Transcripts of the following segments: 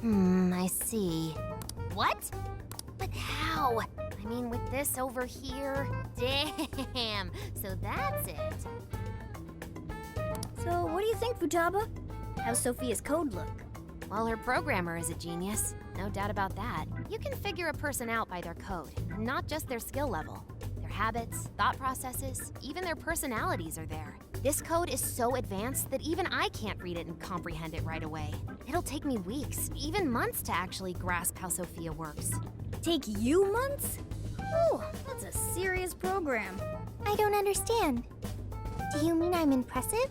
I see. What? But how? I mean, with this over here? Damn, so that's it. So, what do you think, Futaba? How's Sophia's code look? Well, her programmer is a genius. No doubt about that. You can figure a person out by their code, and not just their skill level. Their habits, thought processes, even their personalities are there. This code is so advanced that even I can't read it and comprehend it right away. It'll take me weeks, even months to actually grasp how Sophia works. Take you months? Oh, that's a serious program. I don't understand. Do you mean I'm impressive?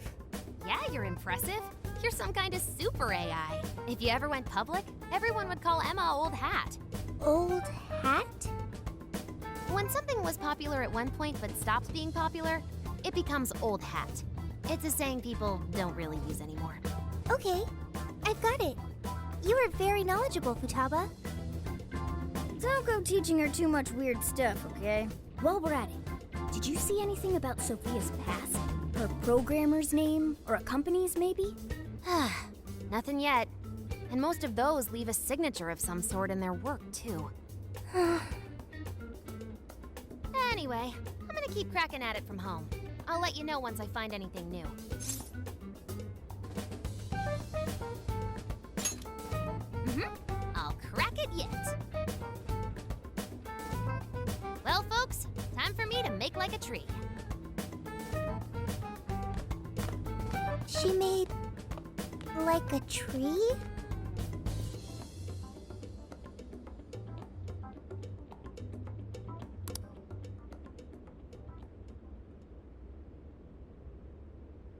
Yeah, you're impressive. You're some kind of super AI. If you ever went public, everyone would call Emma Old Hat. Old hat? When something was popular at one point but stops being popular, it becomes old hat. It's a saying people don't really use anymore. Okay, I've got it. You are very knowledgeable, Futaba. Don't go teaching her too much weird stuff, okay? While we're at it, did you see anything about Sophia's past? Her programmer's name? Or a company's, maybe? Nothing yet. And most of those leave a signature of some sort in their work, too. Anyway, I'm gonna keep cracking at it from home. I'll let you know once I find anything new. I'll crack it yet. Well, folks, time for me to make like a tree. She made... like a tree?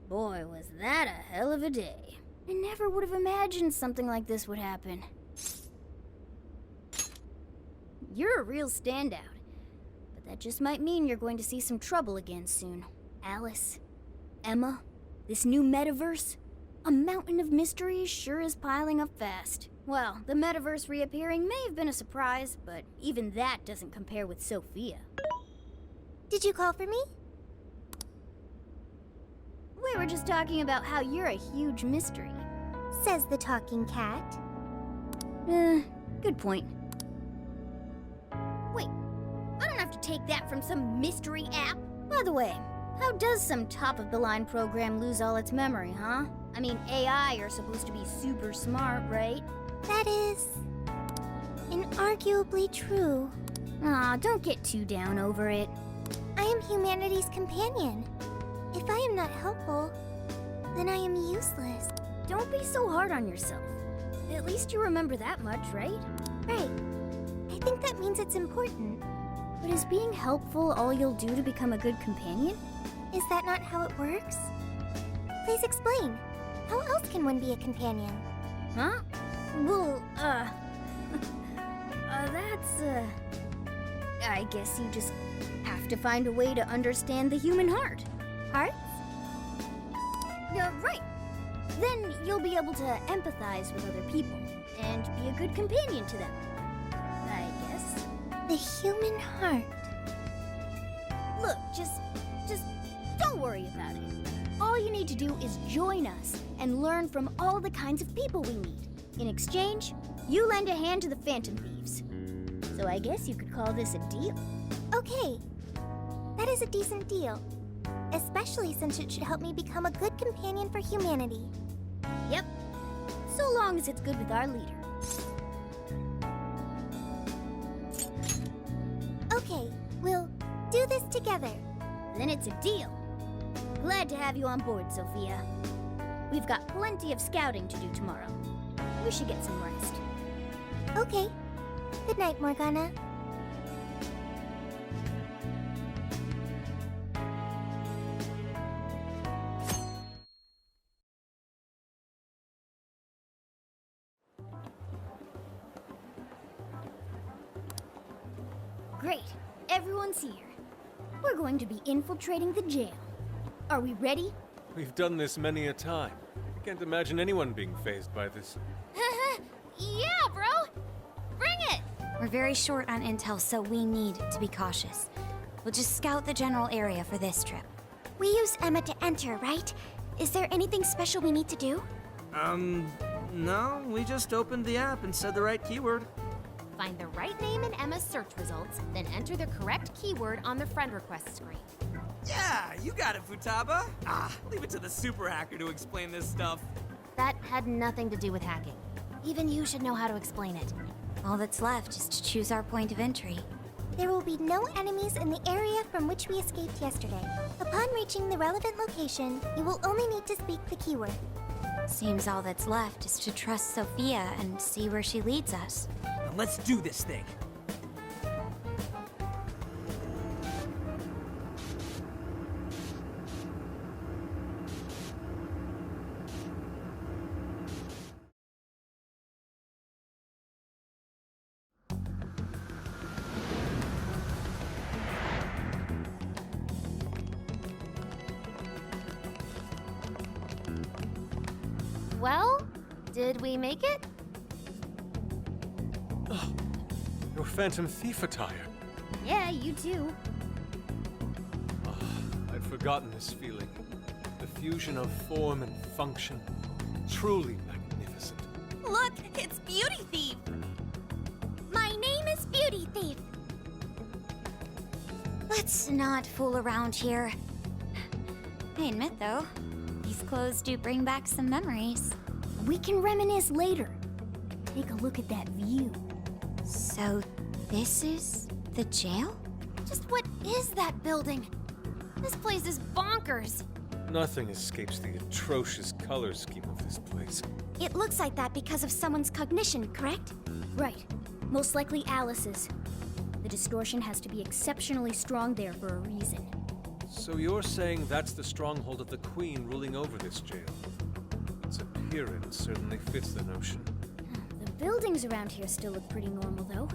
Boy, was that a hell of a day. I never would have imagined something like this would happen. You're a real standout. But that just might mean you're going to see some trouble again soon. Alice, Emma, this new metaverse, a mountain of mysteries sure is piling up fast. Well, the metaverse reappearing may have been a surprise, but even that doesn't compare with Sophia. Did you call for me? We were just talking about how you're a huge mystery. Says the talking cat. Good point. Wait, I don't have to take that from some mystery app. By the way, how does some top-of-the-line program lose all its memory, huh? I mean, AI are supposed to be super smart, right? That is... inarguably true. Aw, don't get too down over it. I am humanity's companion. If I am not helpful, then I am useless. Don't be so hard on yourself. At least you remember that much, right? Right. I think that means it's important. But is being helpful all you'll do to become a good companion? Is that not how it works? Please explain. How else can one be a companion? Huh? Well, I guess you just have to find a way to understand the human heart. Hearts? Right. Then you'll be able to empathize with other people and be a good companion to them. I guess. The human heart. Look, just don't worry about it. All you need to do is join us and learn from all the kinds of people we meet. In exchange, you lend a hand to the Phantom Thieves. So I guess you could call this a deal. Okay. That is a decent deal. Especially since it should help me become a good companion for humanity. Yep. So long as it's good with our leader. Okay, we'll do this together. Then it's a deal. Glad to have you on board, Sophia. We've got plenty of scouting to do tomorrow. We should get some rest. Okay. Good night, Morgana. Great. Everyone's here. We're going to be infiltrating the jail. Are we ready? We've done this many a time. I can't imagine anyone being fazed by this. Yeah, bro! Bring it! We're very short on intel, so we need to be cautious. We'll just scout the general area for this trip. We use Emma to enter, right? Is there anything special we need to do? No, we just opened the app and said the right keyword. Find the right name in Emma's search results, then enter the correct keyword on the friend request screen. Yeah, you got it, Futaba. Leave it to the super hacker to explain this stuff. That had nothing to do with hacking. Even you should know how to explain it. All that's left is to choose our point of entry. There will be no enemies in the area from which we escaped yesterday. Upon reaching the relevant location, you will only need to speak the keyword. Seems all that's left is to trust Sophia and see where she leads us. Now let's do this thing. Well, did we make it? Oh, your Phantom Thief attire. Yeah, you too. Oh, I'd forgotten this feeling. The fusion of form and function. Truly magnificent. Look, it's Beauty Thief! My name is Beauty Thief. Let's not fool around here. I admit, though, these clothes do bring back some memories. We can reminisce later. Take a look at that view. So, this is the jail? Just what is that building? This place is bonkers. Nothing escapes the atrocious color scheme of this place. It looks like that because of someone's cognition, correct? Right. Most likely Alice's. The distortion has to be exceptionally strong there for a reason. So you're saying that's the stronghold of the Queen ruling over this jail? Its appearance certainly fits the notion. The buildings around here still look pretty normal, though.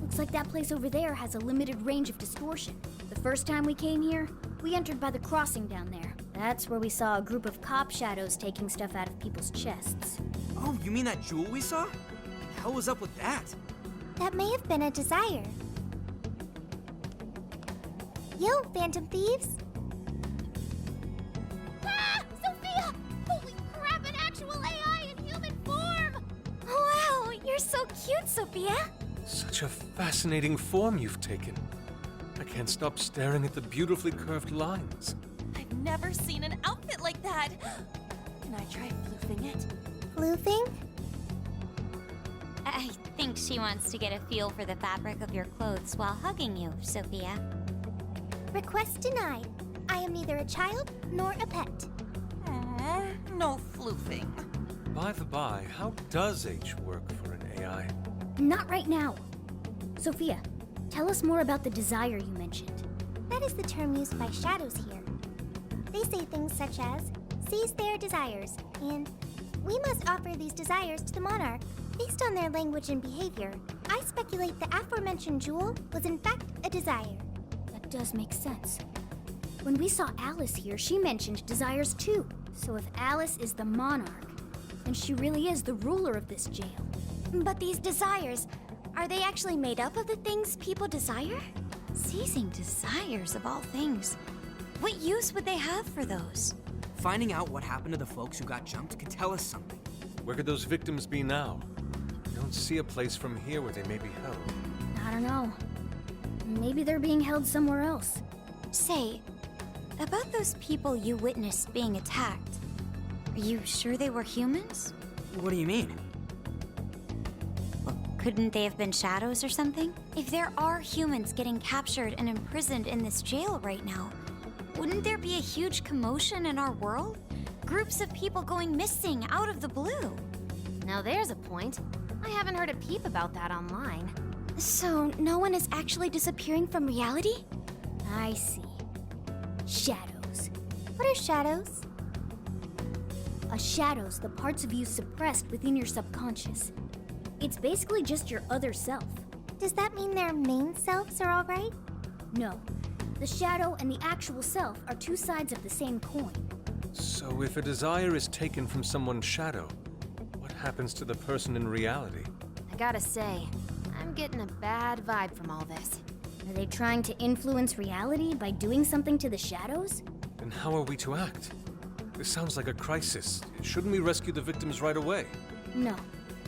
Looks like that place over there has a limited range of distortion. The first time we came here, we entered by the crossing down there. That's where we saw a group of cop shadows taking stuff out of people's chests. Oh, you mean that jewel we saw? The hell was up with that? That may have been a desire. Yo, Phantom Thieves! Ah! Sophia! Holy crap, an actual AI in human form! Wow, you're so cute, Sophia! Such a fascinating form you've taken. I can't stop staring at the beautifully curved lines. I've never seen an outfit like that. Can I try floofing it? Floofing? I think she wants to get a feel for the fabric of your clothes while hugging you, Sophia. Request denied. I am neither a child nor a pet. No floofing. By the by, how does H work for an AI? Not right now. Sophia, tell us more about the desire you mentioned. That is the term used by shadows here. They say things such as, seize their desires, and we must offer these desires to the monarch. Based on their language and behavior, I speculate the aforementioned jewel was in fact a desire. That does make sense. When we saw Alice here, she mentioned desires too. So if Alice is the monarch, then she really is the ruler of this jail. But these desires, are they actually made up of the things people desire? Seizing desires of all things. What use would they have for those? Finding out what happened to the folks who got jumped could tell us something. Where could those victims be now? I don't see a place from here where they may be held. I don't know. Maybe they're being held somewhere else. Say, about those people you witnessed being attacked, are you sure they were humans? What do you mean? Couldn't they have been shadows or something? If there are humans getting captured and imprisoned in this jail right now, wouldn't there be a huge commotion in our world? Groups of people going missing out of the blue. Now there's a point. I haven't heard a peep about that online. So, no one is actually disappearing from reality? I see. Shadows. What are shadows? A shadow's the parts of you suppressed within your subconscious. It's basically just your other self. Does that mean their main selves are alright? No. The shadow and the actual self are two sides of the same coin. So if a desire is taken from someone's shadow, what happens to the person in reality? I gotta say, I'm getting a bad vibe from all this. Are they trying to influence reality by doing something to the shadows? Then how are we to act? This sounds like a crisis. Shouldn't we rescue the victims right away? No,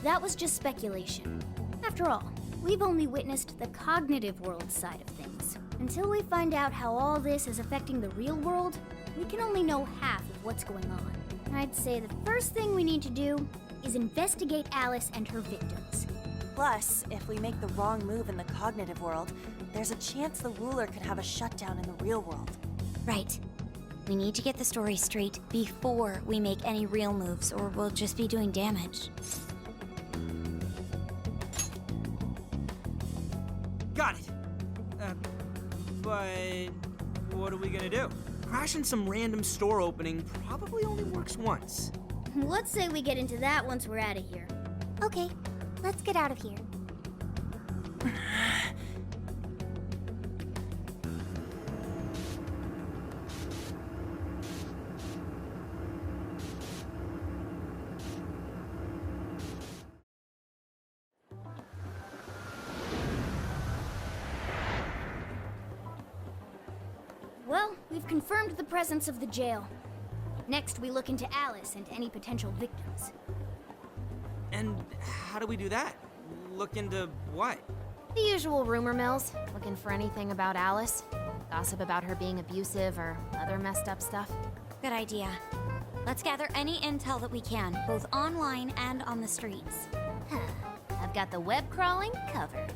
that was just speculation. After all, we've only witnessed the cognitive world side of things. Until we find out how all this is affecting the real world, we can only know half of what's going on. I'd say the first thing we need to do is investigate Alice and her victims. Plus, if we make the wrong move in the cognitive world, there's a chance the ruler could have a shutdown in the real world. Right. We need to get the story straight before we make any real moves, or we'll just be doing damage. Got it. But what are we gonna do? Crashing some random store opening probably only works once. Let's say we get into that once we're out of here. Okay, let's get out of here. Well, we've confirmed the presence of the jail. Next, we look into Alice and any potential victims. And how do we do that? Look into what? The usual rumor mills, looking for anything about Alice. Gossip about her being abusive or other messed up stuff. Good idea. Let's gather any intel that we can, both online and on the streets. I've got the web crawling covered.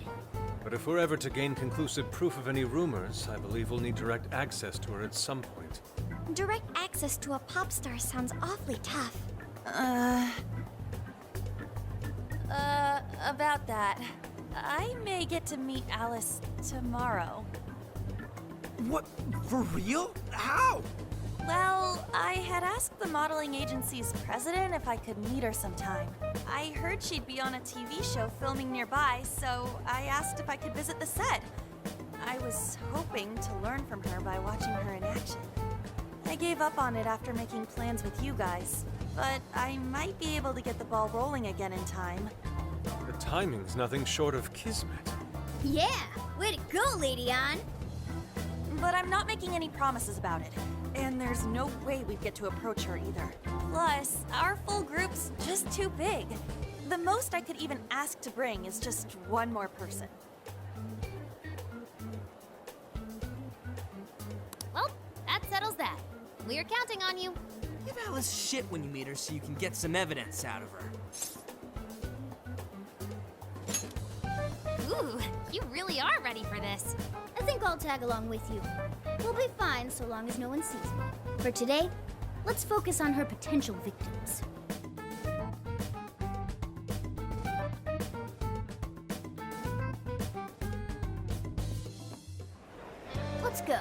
But if we're ever to gain conclusive proof of any rumors, I believe we'll need direct access to her at some point. Direct access to a pop star sounds awfully tough. About that. I may get to meet Alice tomorrow. What? For real? How? Well, I had asked the modeling agency's president if I could meet her sometime. I heard she'd be on a TV show filming nearby, so I asked if I could visit the set. I was hoping to learn from her by watching her in action. I gave up on it after making plans with you guys, but I might be able to get the ball rolling again in time. The timing's nothing short of kismet. Yeah, way to go, Lady Ann. But I'm not making any promises about it. And there's no way we'd get to approach her either. Plus, our full group's just too big. The most I could even ask to bring is just one more person. Well, that settles that. We're counting on you. Give Alice shit when you meet her so you can get some evidence out of her. Ooh, you really are ready for this. I think I'll tag along with you. We'll be fine so long as no one sees me. For today, let's focus on her potential victims. Let's go.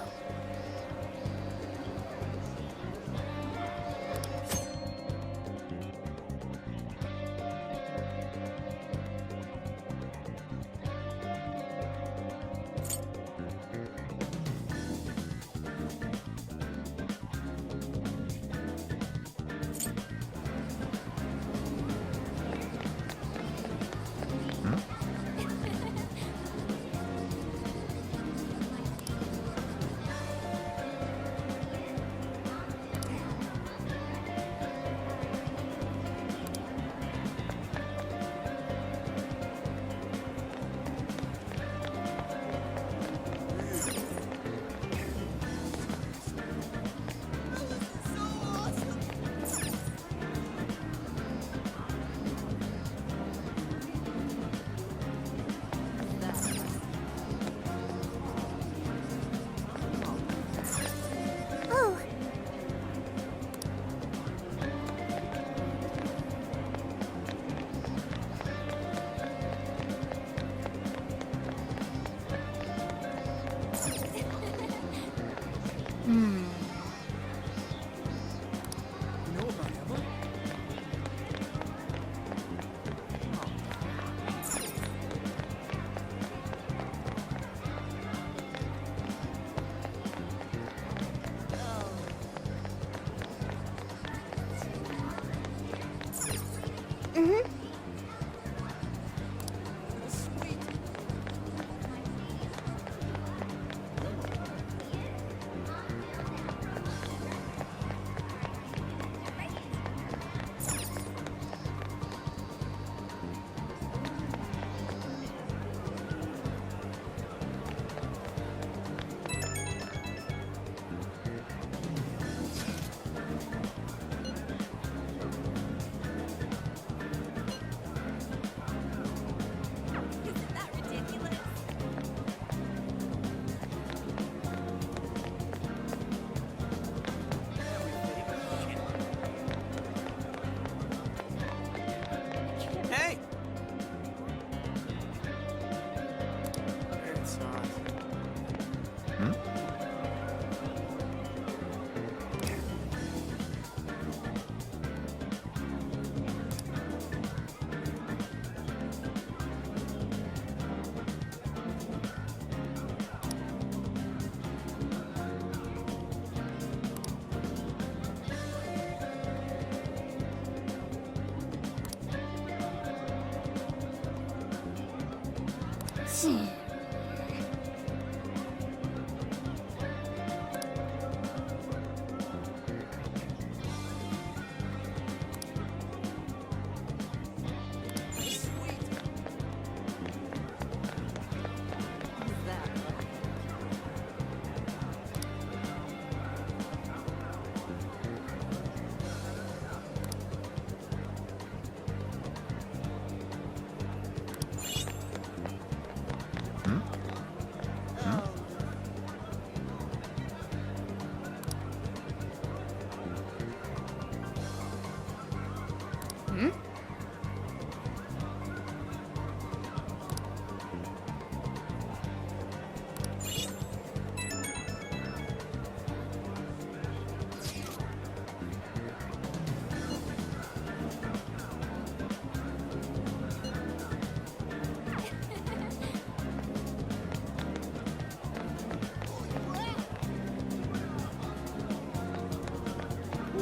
May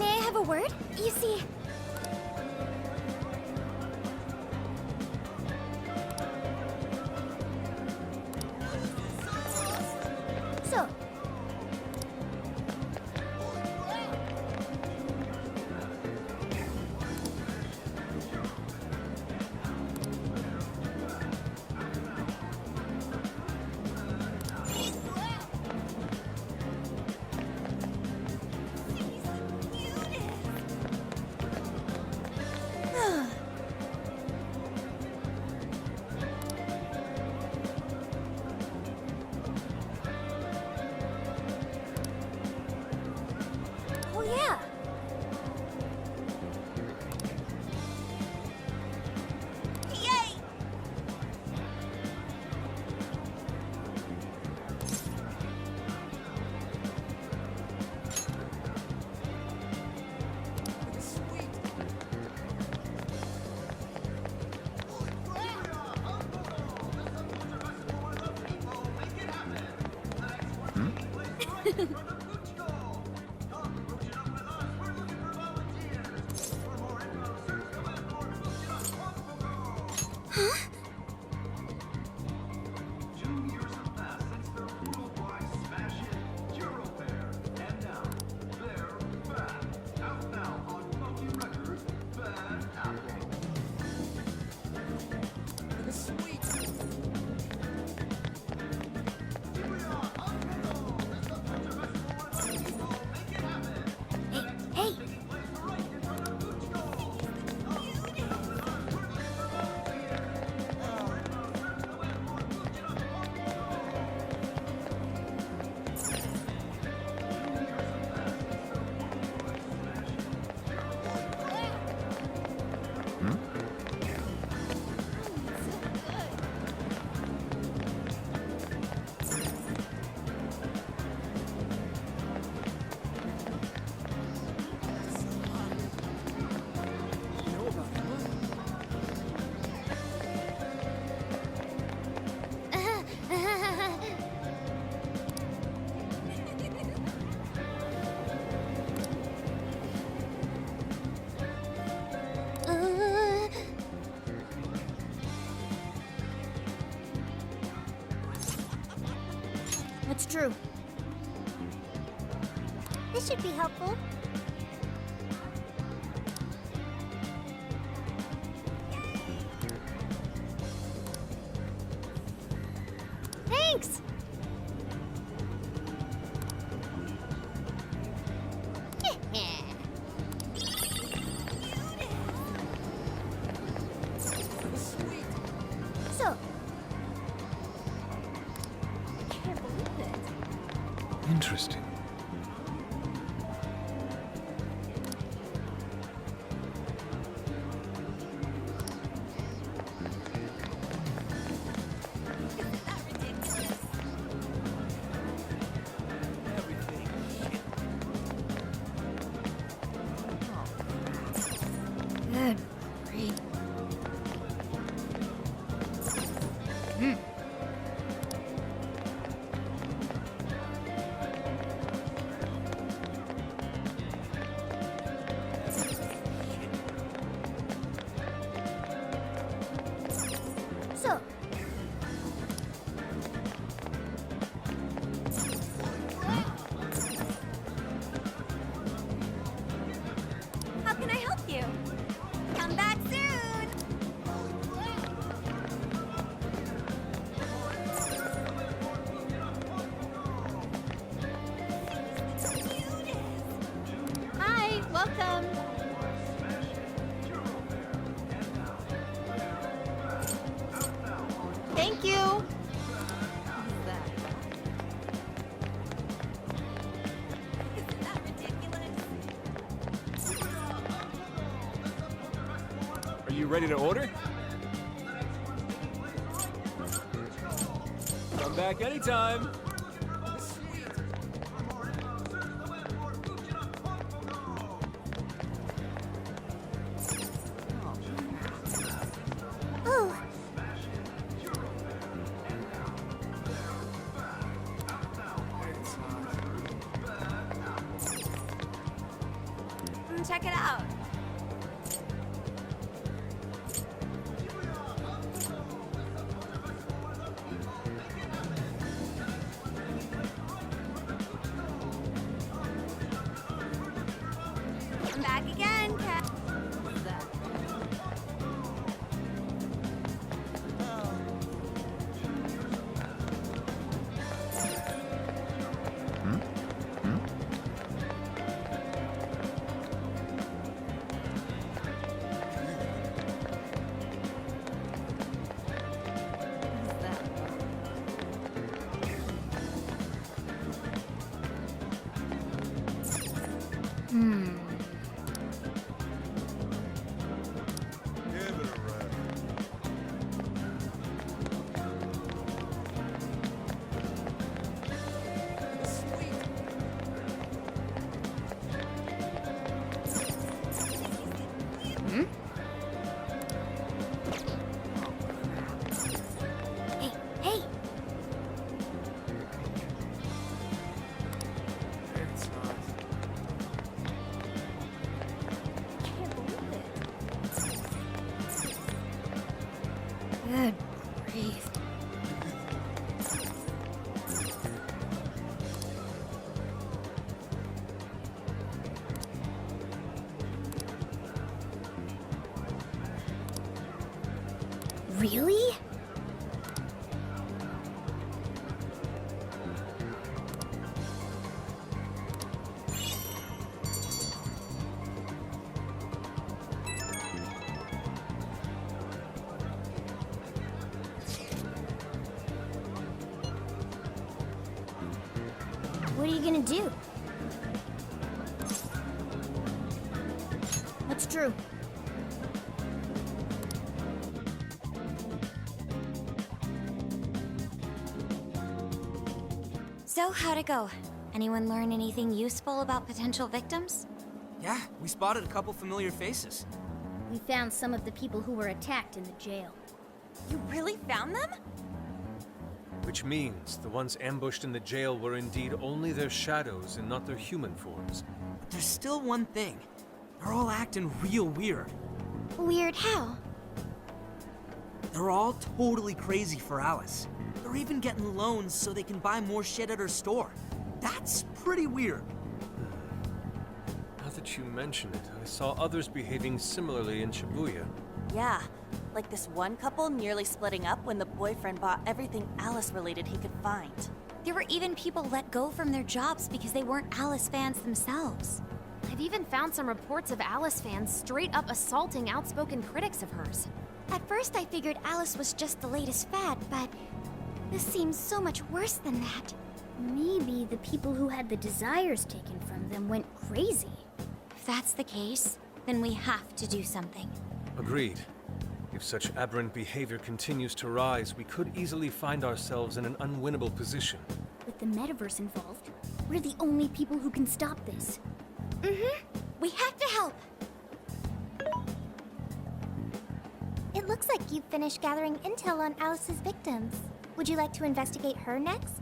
I have a word? You see... So... Oh yeah! Yay! Hey! That's true. This should be helpful. Thanks! So, Interesting. Good grief. so, ready to order? Come back anytime. Oh, Check it out. I'm back again, Cat. Hey, hey! Can't believe it. Good grief. Really? What are you gonna do? What's true? So, how'd it go? Anyone learn anything useful about potential victims? Yeah, we spotted a couple familiar faces. We found some of the people who were attacked in the jail. You really found them? Which means the ones ambushed in the jail were indeed only their shadows and not their human forms. But there's still one thing. They're all acting real weird. weird how? They're all totally crazy for Alice. They're even getting loans so they can buy more shit at her store. That's pretty weird. Now that you mention it, I saw others behaving similarly in Shibuya. Yeah, like this one couple nearly splitting up when the boyfriend bought everything Alice-related he could find. There were even people let go from their jobs because they weren't Alice fans themselves. I've even found some reports of Alice fans straight up assaulting outspoken critics of hers. At first I figured Alice was just the latest fad, but this seems so much worse than that. Maybe the people who had the desires taken from them went crazy. If that's the case, then we have to do something. Agreed. If such aberrant behavior continues to rise, we could easily find ourselves in an unwinnable position. With the metaverse involved, we're the only people who can stop this. We have to help. It looks like you've finished gathering intel on Alice's victims. Would you like to investigate her next?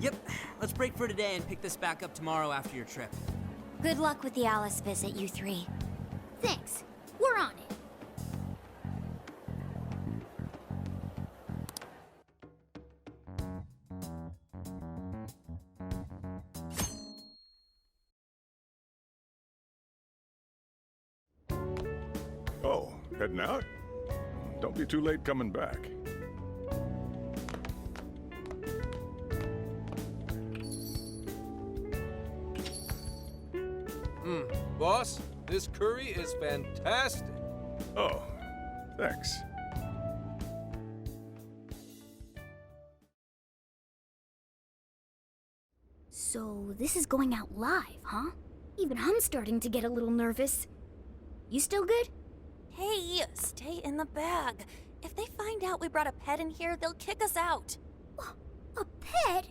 Yep, let's break for today and pick this back up tomorrow after your trip. Good luck with the Alice visit, you three. Thanks. We're on it. Oh, heading out? Don't be too late coming back. Boss, this curry is fantastic. Oh, thanks. So this is going out live, huh? Even I'm starting to get a little nervous. You still good? Hey, stay in the bag. If they find out we brought a pet in here, they'll kick us out. A pet?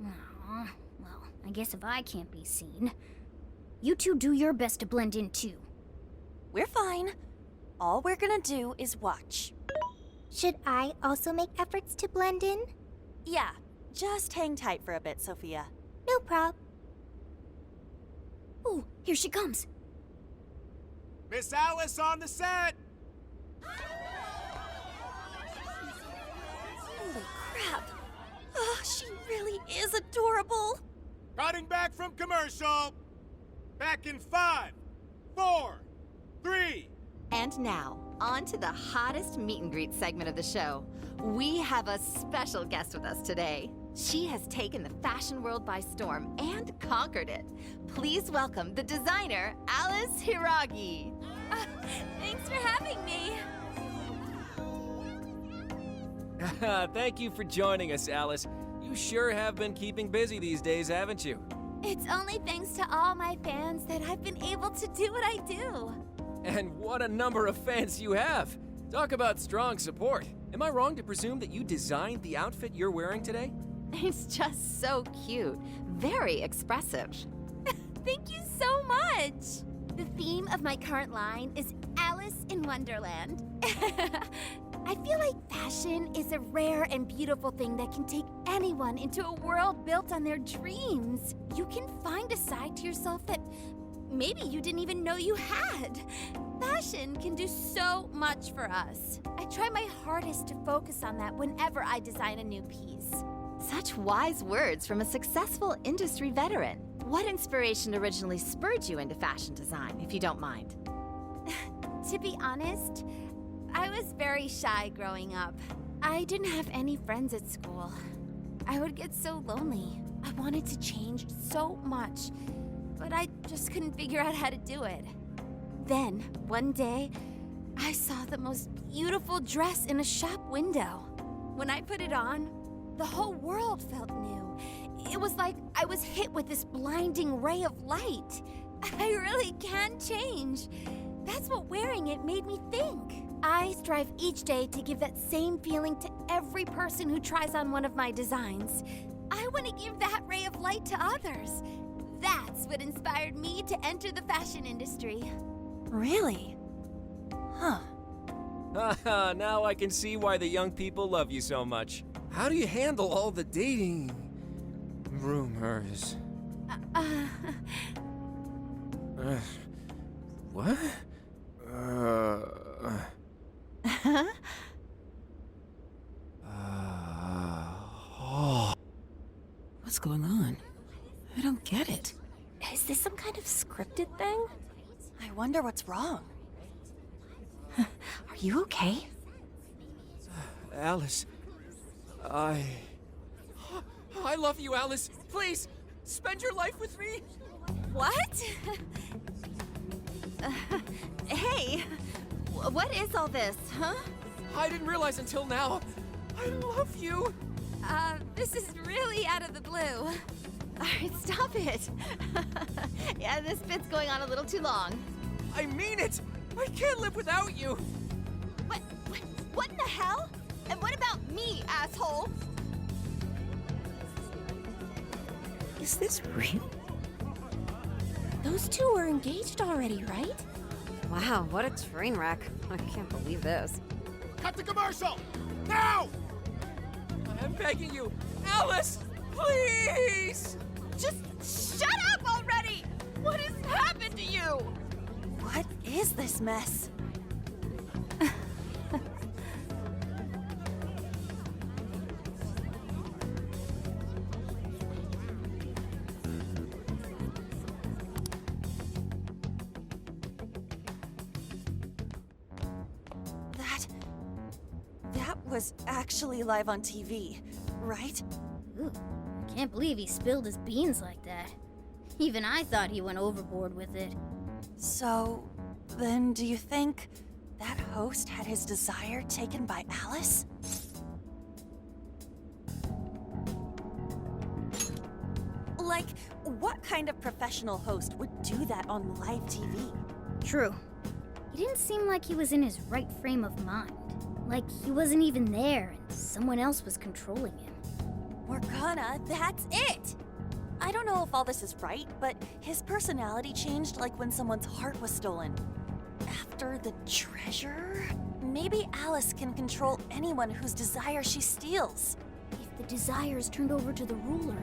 Aw, well, I guess if I can't be seen, you two do your best to blend in too. We're fine. All we're gonna do is watch. Should I also make efforts to blend in? Yeah, just hang tight for a bit, Sophia. No prob. Oh, here she comes. Miss Alice on the set! Holy crap! Oh, she really is adorable! Cutting back from commercial! Back in 5, 4, 3... And now, on to the hottest meet and greet segment of the show. We have a special guest with us today. She has taken the fashion world by storm and conquered it. Please welcome the designer, Alice Hiragi. Thanks for having me. Thank you for joining us, Alice. You sure have been keeping busy these days, haven't you? It's only thanks to all my fans that I've been able to do what I do. And what a number of fans you have. Talk about strong support. Am I wrong to presume that you designed the outfit you're wearing today? It's just so cute. Very expressive. Thank you so much. The theme of my current line is Alice in Wonderland. I feel like fashion is a rare and beautiful thing that can take anyone into a world built on their dreams. You can find a side to yourself that maybe you didn't even know you had. Fashion can do so much for us. I try my hardest to focus on that whenever I design a new piece. Such wise words from a successful industry veteran. What inspiration originally spurred you into fashion design, if you don't mind? To be honest, I was very shy growing up. I didn't have any friends at school. I would get so lonely. I wanted to change so much, but I just couldn't figure out how to do it. Then, one day, I saw the most beautiful dress in a shop window. When I put it on, the whole world felt new. It was like I was hit with this blinding ray of light. I really can change. That's what wearing it made me think. I strive each day to give that same feeling to every person who tries on one of my designs. I want to give that ray of light to others. That's what inspired me to enter the fashion industry. Really? Huh. Haha, now I can see why the young people love you so much. How do you handle all the dating rumors? What? What's going on? I don't get it. Is this some kind of scripted thing? I wonder what's wrong. Are you okay? Alice, I love you, Alice. Please, spend your life with me. What? Hey, what is all this, huh? I didn't realize until now. I love you. This is really out of the blue. All right, stop it. Yeah, this bit's going on a little too long. I mean it. I can't live without you. What in the hell? And what about me, asshole? Is this real? Those two are engaged already, right? Wow, what a train wreck. I can't believe this. Cut the commercial! Now! I'm begging you, Alice, please! Just shut up already! What has happened to you? What is this mess? That was actually live on TV, right? Ooh, I can't believe he spilled his beans like that. Even I thought he went overboard with it. So, then do you think that host had his desire taken by Alice? Like, what kind of professional host would do that on live TV? True. He didn't seem like he was in his right frame of mind. Like he wasn't even there and someone else was controlling him. Morgana, that's it! I don't know if all this is right, but his personality changed like when someone's heart was stolen. After the treasure? Maybe Alice can control anyone whose desire she steals. If the desire is turned over to the ruler,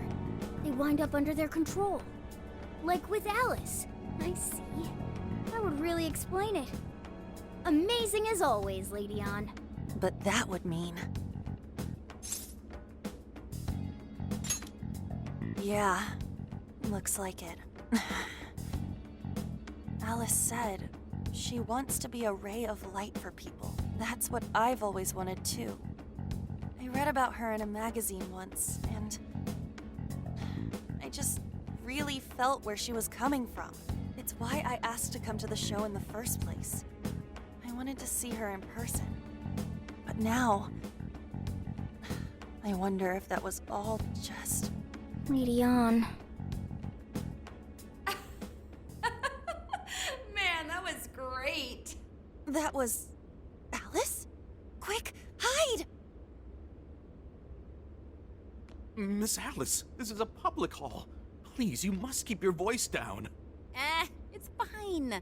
they wind up under their control. Like with Alice. I see. That would really explain it. Amazing as always, Lady Ann. But that would mean... Yeah, looks like it. Alice said she wants to be a ray of light for people. That's what I've always wanted too. I read about her in a magazine once, and I just really felt where she was coming from. It's why I asked to come to the show in the first place. I wanted to see her in person. But now, I wonder if that was all just... Lady Ann. Man, that was great. That was... Alice? Quick, hide! Miss Alice, this is a public hall. Please, you must keep your voice down. It's fine.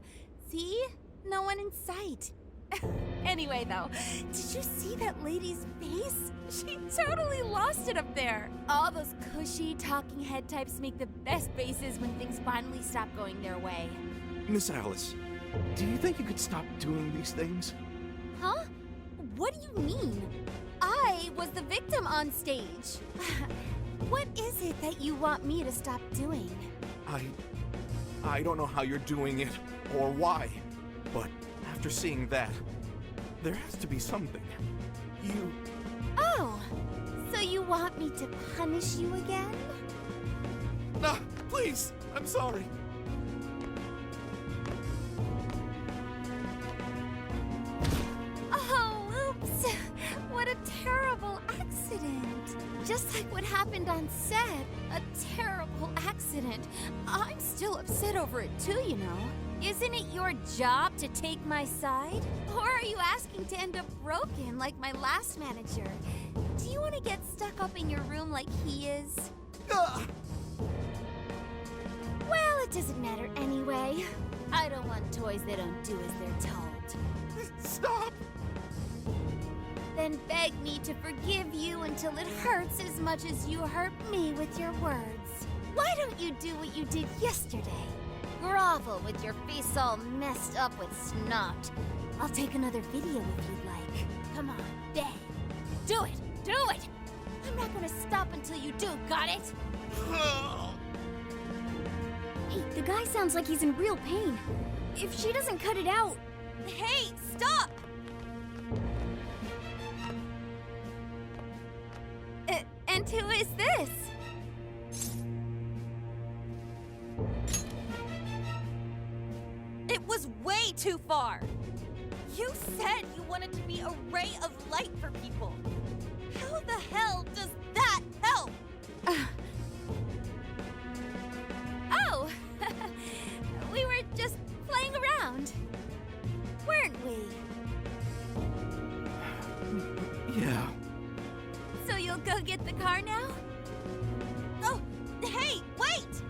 See? No one in sight. Anyway, though, did you see that lady's face? She totally lost it up there. All those cushy talking head types make the best faces when things finally stop going their way. Miss Alice, do you think you could stop doing these things? Huh? What do you mean? I was the victim on stage. What is it that you want me to stop doing? I don't know how you're doing it or why, but after seeing that, there has to be something. Oh, so you want me to punish you again? No, please, I'm sorry. Oh, oops. What a terrible accident. Just like what happened on set. A terrible accident. I'm still upset over it too, you know. Isn't it your job to take my side? Or are you asking to end up broken like my last manager? Do you want to get stuck up in your room like he is? Well, it doesn't matter anyway. I don't want toys that don't do as they're told. Stop! Then beg me to forgive you until it hurts as much as you hurt me with your words. Why don't you do what you did yesterday? Grovel with your face all messed up with snot. I'll take another video if you'd like. Come on, beg. Do it! Do it! I'm not gonna stop until you do, got it? Hey, the guy sounds like he's in real pain. If she doesn't cut it out... Hey, stop! And who is this? It was way too far! You said you wanted to be a ray of light for people. How the hell does that help? Oh! We were just playing around. Weren't we? Yeah. So you'll go get the car now? Oh, hey, wait!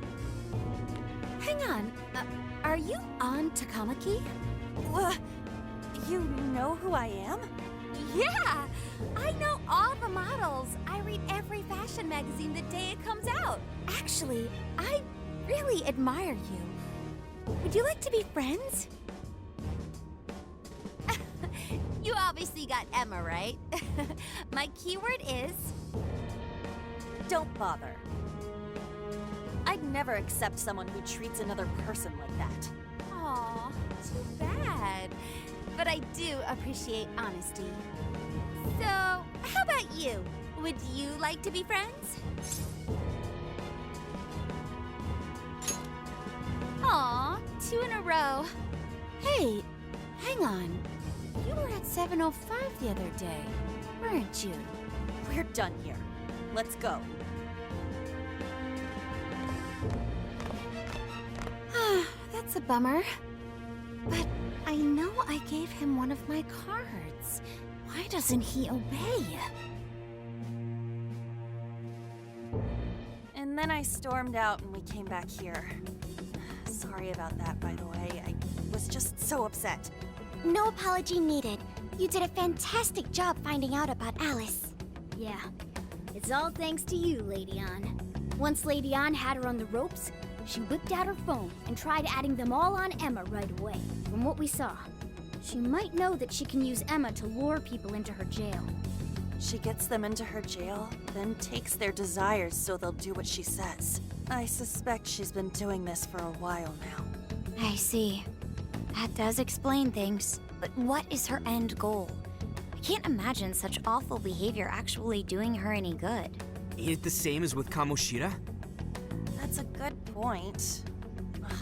Hang on. Are you on Takamaki? You know who I am? Yeah! I know all the models. I read every fashion magazine the day it comes out. Actually, I really admire you. Would you like to be friends? You obviously got Emma, right? My keyword is... Don't bother. I'd never accept someone who treats another person like that. Aw, too bad. But I do appreciate honesty. So, how about you? Would you like to be friends? Aw, 2 in a row. Hey, hang on. You were at 7:05 the other day, weren't you? We're done here. Let's go. Bummer. But I know I gave him one of my cards. Why doesn't he obey? And then I stormed out and we came back here. Sorry about that, by the way. I was just so upset. No apology needed. You did a fantastic job finding out about Alice. Yeah, it's all thanks to you, Lady Ann. Once Lady Ann had her on the ropes, she whipped out her phone and tried adding them all on Emma right away. From what we saw, she might know that she can use Emma to lure people into her jail. She gets them into her jail, then takes their desires so they'll do what she says. I suspect she's been doing this for a while now. I see. That does explain things. But what is her end goal? I can't imagine such awful behavior actually doing her any good. Ain't it the same as with Kamoshida? That's a good point.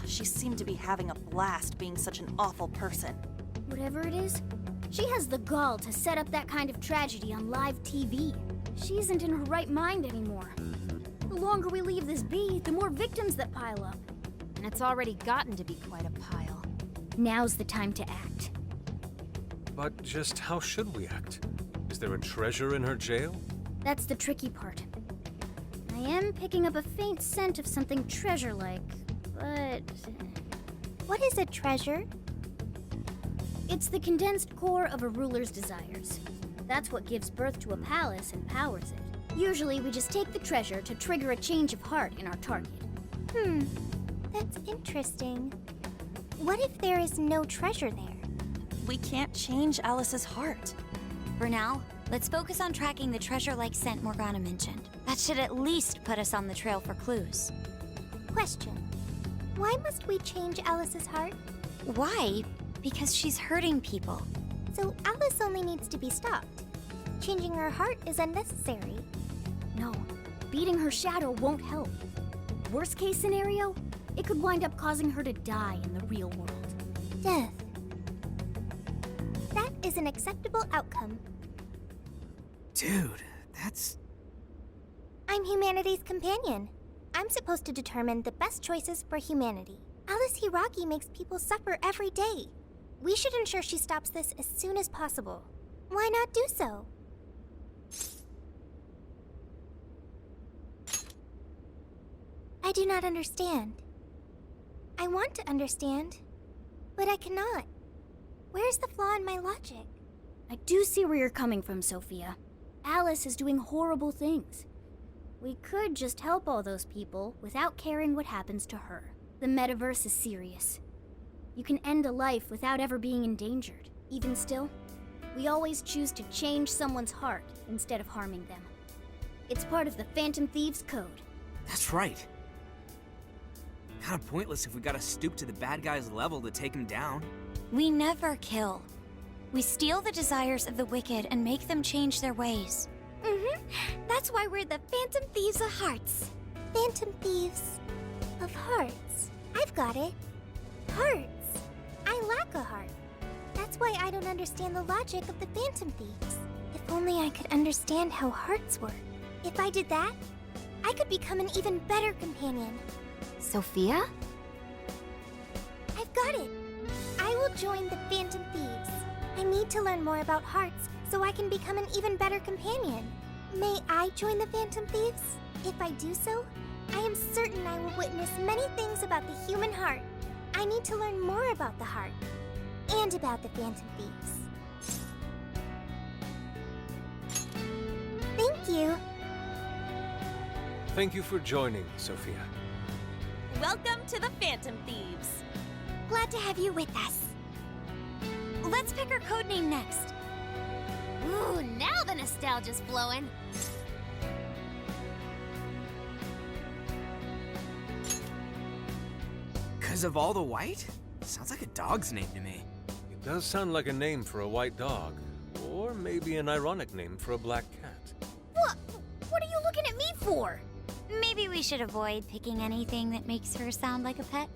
She seemed to be having a blast being such an awful person. Whatever it is, she has the gall to set up that kind of tragedy on live TV. She isn't in her right mind anymore. The longer we leave this be, the more victims that pile up. And it's already gotten to be quite a pile. Now's the time to act. But just how should we act? Is there a treasure in her jail? That's the tricky part. I am picking up a faint scent of something treasure-like, but... What is a treasure? It's the condensed core of a ruler's desires. That's what gives birth to a palace and powers it. Usually, we just take the treasure to trigger a change of heart in our target. That's interesting. What if there is no treasure there? We can't change Alice's heart. For now, let's focus on tracking the treasure-like scent Morgana mentioned. That should at least put us on the trail for clues. Question. Why must we change Alice's heart? Why? Because she's hurting people. So Alice only needs to be stopped. Changing her heart is unnecessary. No, beating her shadow won't help. Worst case scenario, it could wind up causing her to die in the real world. Death. That is an acceptable outcome. Dude, that's... I'm humanity's companion. I'm supposed to determine the best choices for humanity. Alice Hiragi makes people suffer every day. We should ensure she stops this as soon as possible. Why not do so? I do not understand. I want to understand, but I cannot. Where's the flaw in my logic? I do see where you're coming from, Sophia. Alice is doing horrible things. We could just help all those people without caring what happens to her. The metaverse is serious. You can end a life without ever being endangered. Even still, we always choose to change someone's heart instead of harming them. It's part of the Phantom Thieves Code. That's right. Kinda pointless if we gotta stoop to the bad guy's level to take him down. We never kill. We steal the desires of the wicked and make them change their ways. That's why we're the Phantom Thieves of Hearts. Phantom Thieves of Hearts. I've got it. Hearts. I lack a heart. That's why I don't understand the logic of the Phantom Thieves. If only I could understand how hearts work. If I did that, I could become an even better companion. Sophia? I've got it. I will join the Phantom Thieves. I need to learn more about hearts so I can become an even better companion. May I join the Phantom Thieves? If I do so, I am certain I will witness many things about the human heart. I need to learn more about the heart and about the Phantom Thieves. Thank you. Thank you for joining, Sophia. Welcome to the Phantom Thieves. Glad to have you with us. Let's pick our codename next. Ooh, now the nostalgia's flowing. Cause of all the white? Sounds like a dog's name to me. It does sound like a name for a white dog. Or maybe an ironic name for a black cat. What are you looking at me for? Maybe we should avoid picking anything that makes her sound like a pet.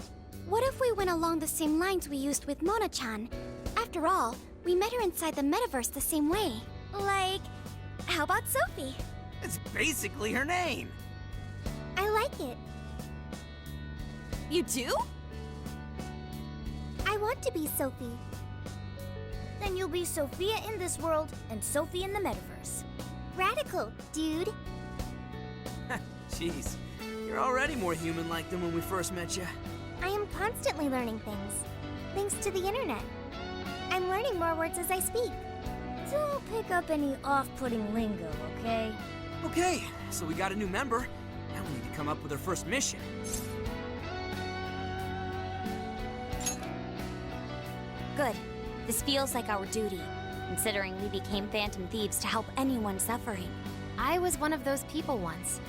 What if we went along the same lines we used with Mona-chan? After all, we met her inside the metaverse the same way. Like, how about Sophie? It's basically her name. I like it. You do? want to be Sophie. Then you'll be Sophia in this world and Sophie in the metaverse. Radical, dude. Jeez, you're already more human-like than when we first met you. I am constantly learning things, thanks to the internet. I'm learning more words as I speak. Don't pick up any off-putting lingo, okay? Okay, so we got a new member. Now we need to come up with our first mission. Good. This feels like our duty, considering we became Phantom Thieves to help anyone suffering. I was one of those people once.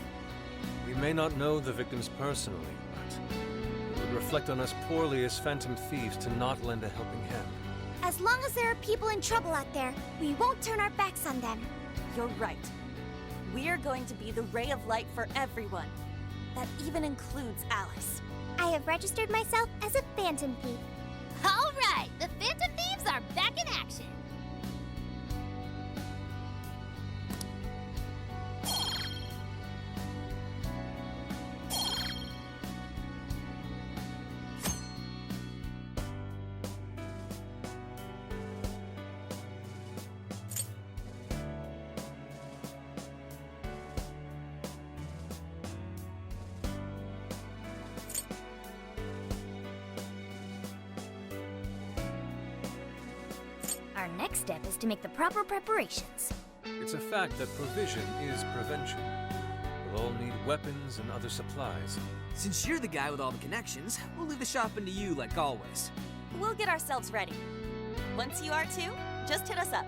We may not know the victims personally, but it would reflect on us poorly as Phantom Thieves to not lend a helping hand. As long as there are people in trouble out there, we won't turn our backs on them. You're right. We're going to be the ray of light for everyone. That even includes Alice. I have registered myself as a Phantom Thief. All right, the Phantom Thieves are back in action. Our next step is to make the proper preparations. It's a fact that provision is prevention. We'll all need weapons and other supplies. Since you're the guy with all the connections, we'll leave the shopping to you like always. We'll get ourselves ready. Once you are too, just hit us up.